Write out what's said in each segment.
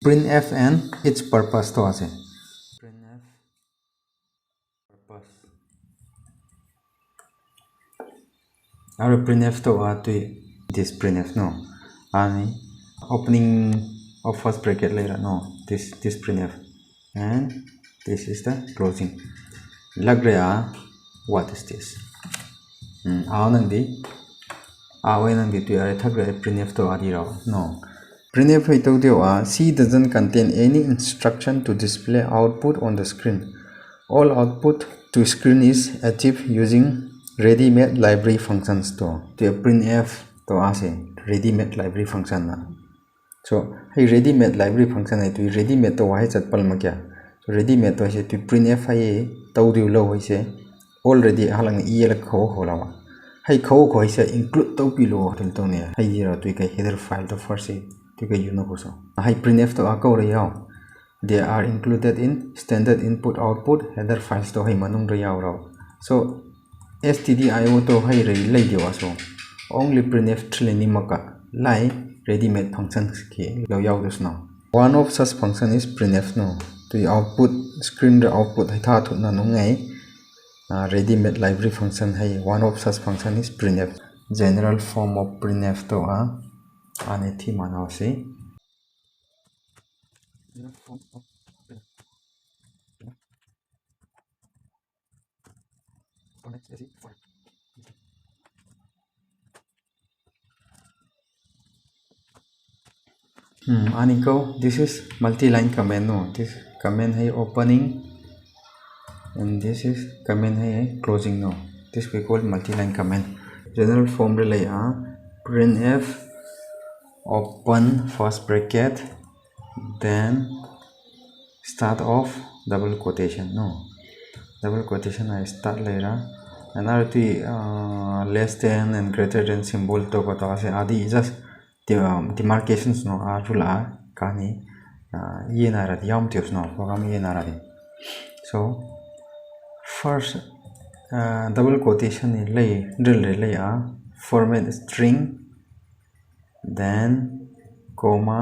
printf and its purpose to ase printf purpose our printf to this printf no and opening of first bracket later no this printf and this is the closing lagrea what is this printf to no printf C doesn't contain any instruction to display output on the screen. All output to screen is achieved using ready-made library functions to printf to ready-made library function na. So hey ready-made library function hai to ready-made to why chat pal ma kya so ready-made to hai to printf hai to do lo hai se already halang el kho la hay kho se include to below to ne hay zero to cái header file to first to cái you know so hay printf to ko re yaw they are included in standard input output header files to hay manung re yaw raw so stdio to hay re lai dewa so only printf thleni maka lai ready-made functions ke lo yaw this now one of such function is printf no to the output screen the output hay tha thut na no ngai ready-made library function hai one of such function is printf general form of printf to ane thi manaw se this is multi-line command no this command hai opening and this is command hai closing no this we call multi-line command general form relay printf open first bracket then start of double quotation no double quotation I start later another less than and greater than symbol to kota se adi just demarcations no rula kani ye na ra yam tips no program ye na ra so first double quotation in lay drill relay format string then comma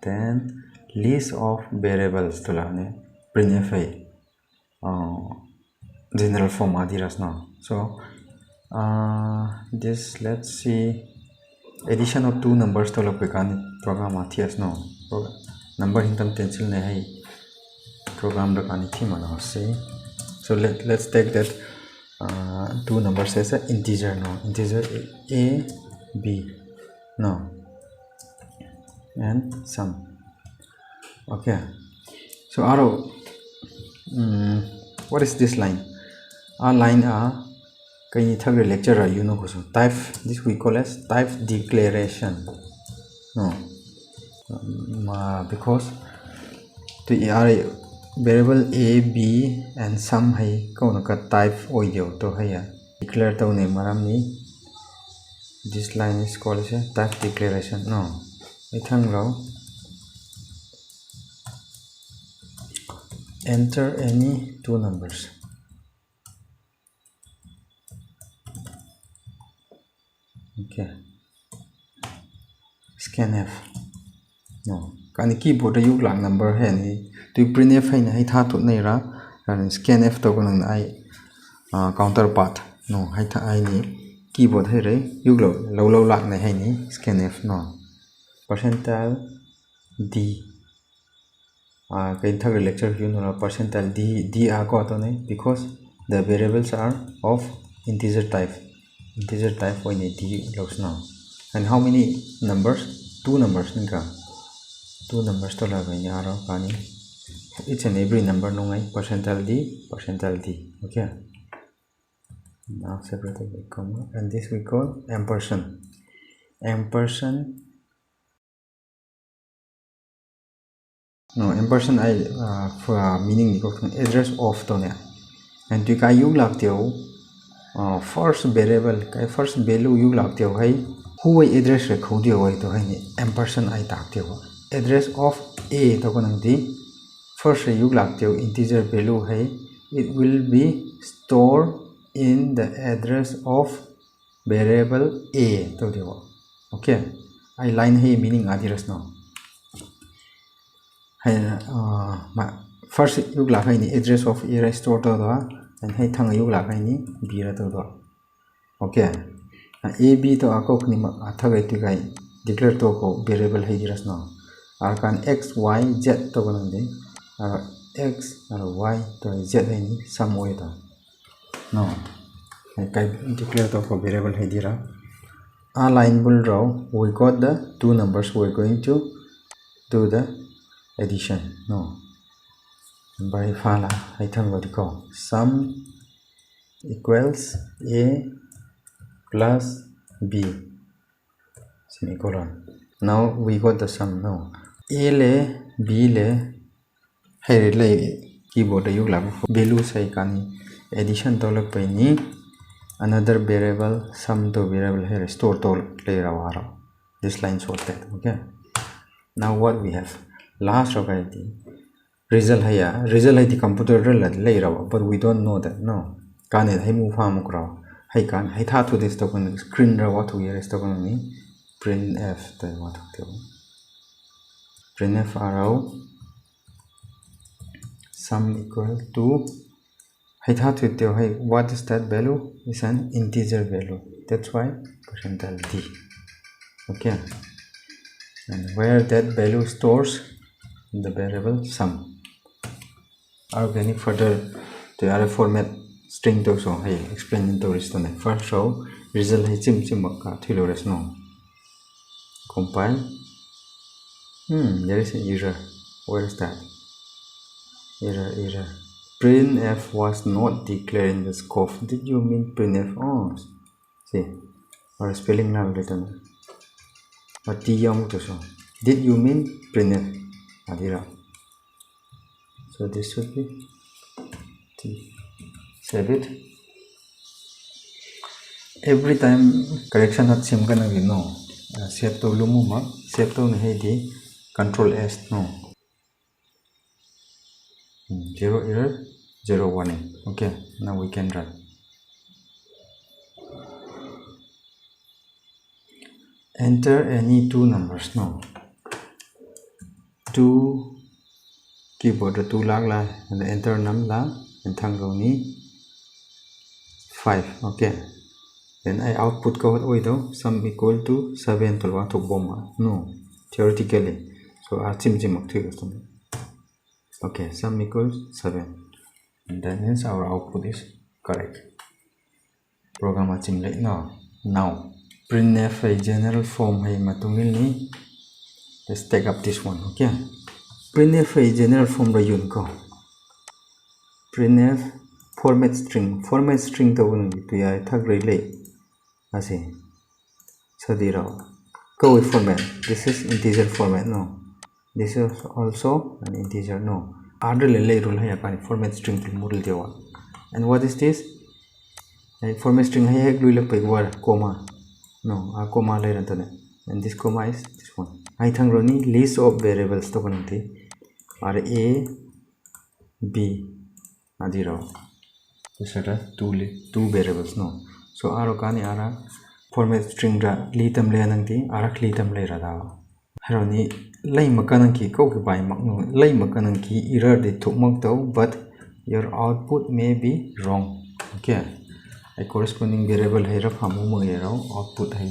then list of variables to lane printf general form adiras now so this let's see addition of two numbers to look program athias no number hintam pencil ne hai program the kani theme na say so let's take that two numbers as an integer no integer a b no and sum okay so arrow what is this line our line kay third lecture you know so type this we call as type declaration no because to variable a b and sum hai ko na ka type oidio to hai declare to ne maram ni this line is called as a type declaration no ithang raw enter any two numbers okay scanf no kani keyboard yu lang number hai ni to printf hai na hai tha thut nei ra scanf to kan ai counterpart no hai tha ai ni keyboard hai re yu lo lak nei hai ni scanf no percentile d kay third lecture you know percentile d ko to nei because the variables are of integer type when d looks now and how many numbers two numbers ninka two numbers to la ga yaro kani each and every number no ngai percentile d okay now separated by comma and this we call ampersand no ampersand I for meaning ni ko address of to ne and to ka yu lak teo first variable kai first value yu lak teo hai who address re khodio hai to hai ni ampersand I tak teo address of a to kanang di first yu lak teo integer value hai it will be stored in the address of variable a to deo okay I line hai meaning adiras now hay first yuk la hai ni address of a store to do and hay thang yuk la hai ni b ra to do okay a b to akok ni ma athagai ti gai declare to ko variable hai diras no arkan x y z to kan de x y to z hai ni sum oi to no kai declare to ko variable hai dira a line bull row we got the two numbers we're going to do the addition no by fala I thang what call sum equals a plus b semicolon now we got the sum now a le b le hai le keyboard yuk la value sai kan addition to lak pai ni another variable sum to variable here store to play rawa this line sorted okay now what we have last row result haya result hai the computer lay rawa but we don't know that no kan hai mu fa mu kra hai kan hai tha to this to kan screen rawa to here to kan ni printf to what to printf arrow sum equal to hai tha to the hai what is that value is an integer value that's why %d okay and where that value stores in the variable sum organic further to other format string to so hey explain into this to first row result hai chim ka thilores no compile there is an error where is that error printf was not declared in the scope did you mean printf oh see or spelling now written or t yam to so did you mean printf adira so this should be t save it every time correction at sim kana we know save to lumuma save to ne di control s no 0 error 0 warning okay now we can run enter any two numbers no two keyboard 2 lag la and enter num la and thang go ni 5 okay then I output code oi do sum equal to 7 to what to bomb no theoretically so chim mak thik okay sum equals 7 and that means our output is correct program chim like now printf a general form hai matungil ni let's take up this one okay printf a general form ra yun ko printf format string to un to ya thak relay ase sadira go with format this is integer format no this is also an integer no order le rule hai kan format string to model dewa and what is this format string hai ek rule pe war comma no a comma le ran and this comma is this one I thang roni list of variables to kanti are a b adira this are two variables no so aro kani ara format string ra litam le nangti ara litam le ra da haroni lay makanan ki ko ki bai mak no lay makanan ki error de thuk mak to but your output may be wrong okay a corresponding variable hai ra phamu ma yero output hai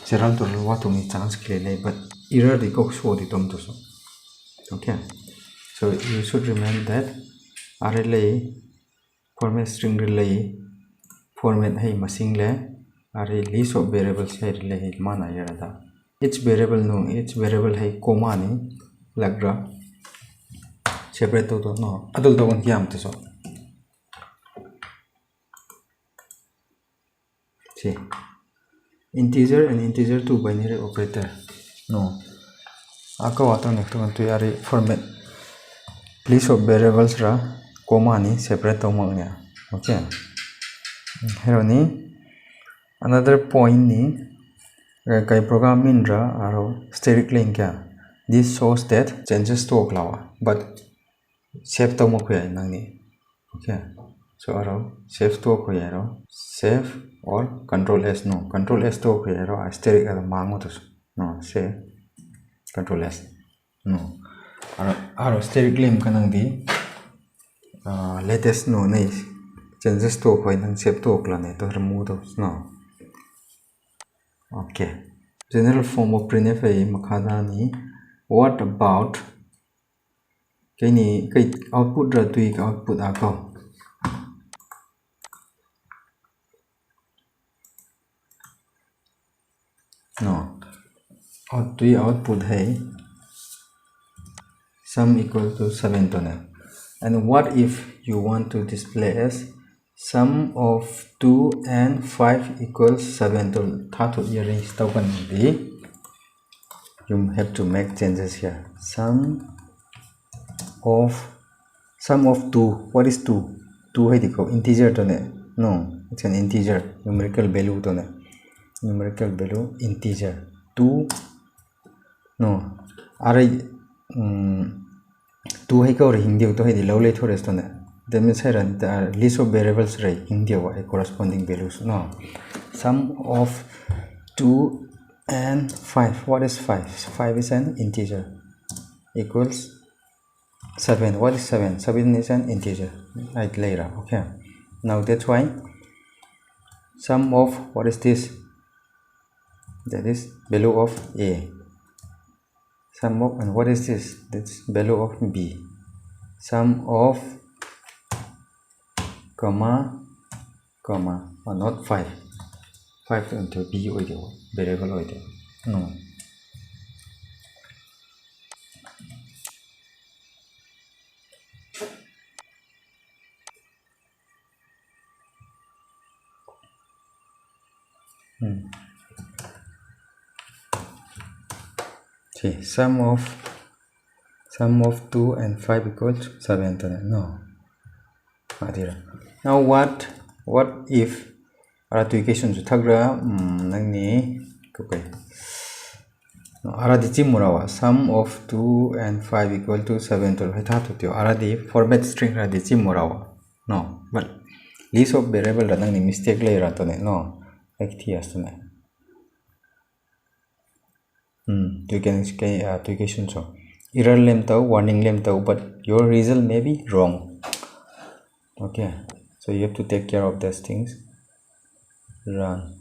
seral to what to me chance clear but error de ko show de tom to so okay so you should remember that array format string relay format hai masing le array list of variables hai relay mana yada each variable hai comma ni lagra separate to no adul to kon kiam to so see integer and integer to binary operator no aka wato next one to array format list of variables ra comma ni separate to mang ya okay here ni another point ni kai program in ra aro static link kya this shows that changes to klawa but save to mo khya nang ni okay so aro save to khya ro save or control s no control s to khya ro asterisk ar mango to no save control s no aro steric lem kanang di latest no nei changes to khoi nang save to kla ne to remove to no. Okay, general form of printf ai makhada ni what about cái ni cái output ra tùy cái output à ko no tùy output hai sum equal to 7 to na. And what if you want to display as sum of 2 and 5 equals 7 to to arrange to kan di you have to make changes here. Sum of 2, what is 2? 2 hai dikho integer to ne. No, it's an integer, numerical value to ne. Numerical value integer 2 no are 2 hai ko hindi to hai di low late for to ne. That means here the list of variables rai hindi wa corresponding values no. Sum of 2 and 5, what is 5? 5 is an integer equals 7. What is 7? 7 is an integer right later. Okay, now that's why sum of what is this? That is value of a. Sum of, and what is this? That's value of b. Sum of comma or not 5 into b variable no. See, sum of 2 and 5 equals 7 to no. Now what if ara equation ju thagra nang ni okay no ara di chimurawa sum of 2 and 5 equal to 7 to hai tha to ara di format string ra di chimurawa no, but list of variable ra nang ni mistake le ra to ne no like thias to ne you can say application so error lem to warning lem to but your result may be wrong. Okay, so you have to take care of these things. Run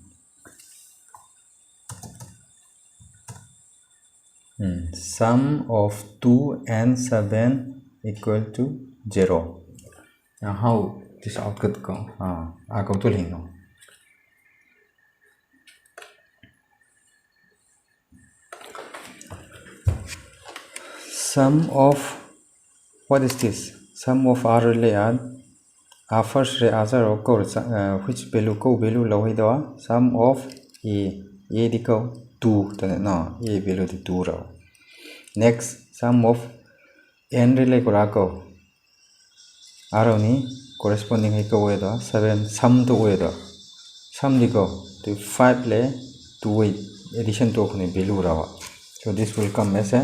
sum of 2 and 7 equal to 0. Now how this output go go to link no. Sum of what is this? Sum of r le add first re answer of ko which value ko value lo hai da sum of a di ko 2 to no a value di 2 ro. Next sum of n re ko ra ko r ni corresponding hai ko da 7 sum to da sum di ko to 5 le 2 addition to ne value ra. So this will come as a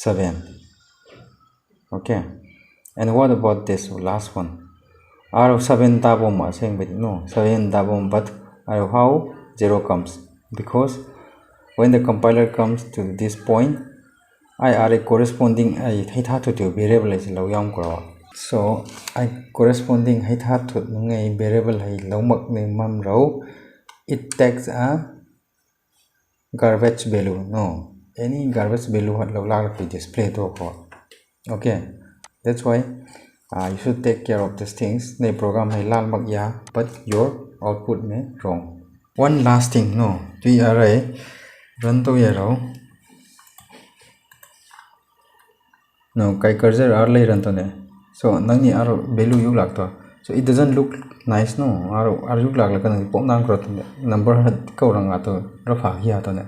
7. Okay, and what about this last one? R of 7 dabom saying but no 7 dabom, but how 0 comes because when the compiler comes to this point I are a corresponding I to variable is low yam grow. So I corresponding to variable hai lomak ne mam row it takes a garbage value no. Any garbage value low to display to. Okay, that's why you should take care of these things. The program hai lal mak ya but your output may wrong. One last thing no we are run to yero no kai cursor are lay run to ne so nang ni are value you lag to so it doesn't look nice no are you lag la kan pom nang kro number ko rang to rafa hi to ne.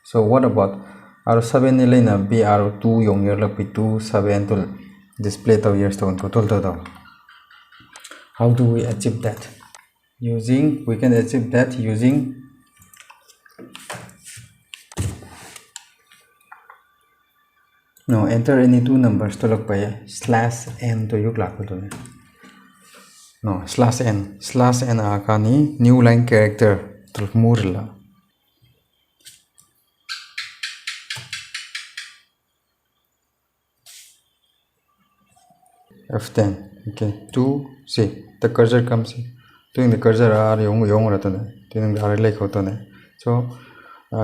So what about R7 ni lay na BR2 yung year la P2 7 to display to years to control to. How do we achieve that? We can achieve that using no enter any two numbers to look by /n to yuk lak to ne. No /n akani new line character to murla. F10. Okay, 2, see, the cursor comes, doing the cursor are yong ratane, doing the are like hotone. So,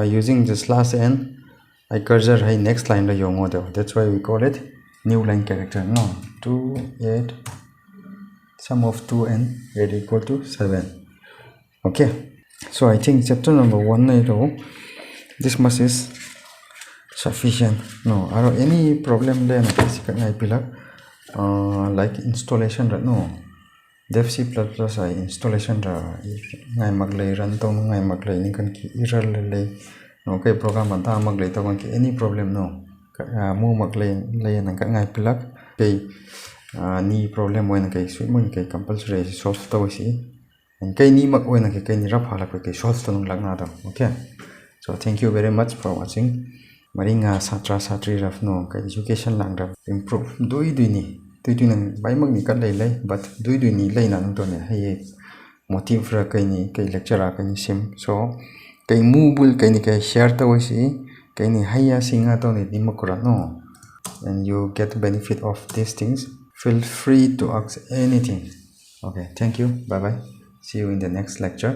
using the slash n, I cursor hai next line la yong hodo. That's why we call it new line character. No, 2, 8, sum of 2 and 8 equal to 7. Okay, so I think chapter number 1 this much is sufficient. No, are any problem then I pillar like installation no dev c++ I installation ngai maglei run to ngai maglei ni kan ki error le no kai program anta maglei to kan ki any problem no mu maglei le nan ka ngai pilak kai ni problem when kai sui mun kai compulsory solve to si and kai ni mak when kai ni rap hala kai solve to nung lagna da. Okay, so thank you very much for watching. Maringa satra satri raf no kai education lang raf improve dui ni nang bai mag ni kan lei but dui ni lei nan to ne hai motive ra kai ni kai lecture kai ni sim so kai mubul kai ni kai share to si kai ni haya singa to ni makura no, and you get benefit of these things. Feel free to ask anything. Okay, thank you, bye bye, see you in the next lecture.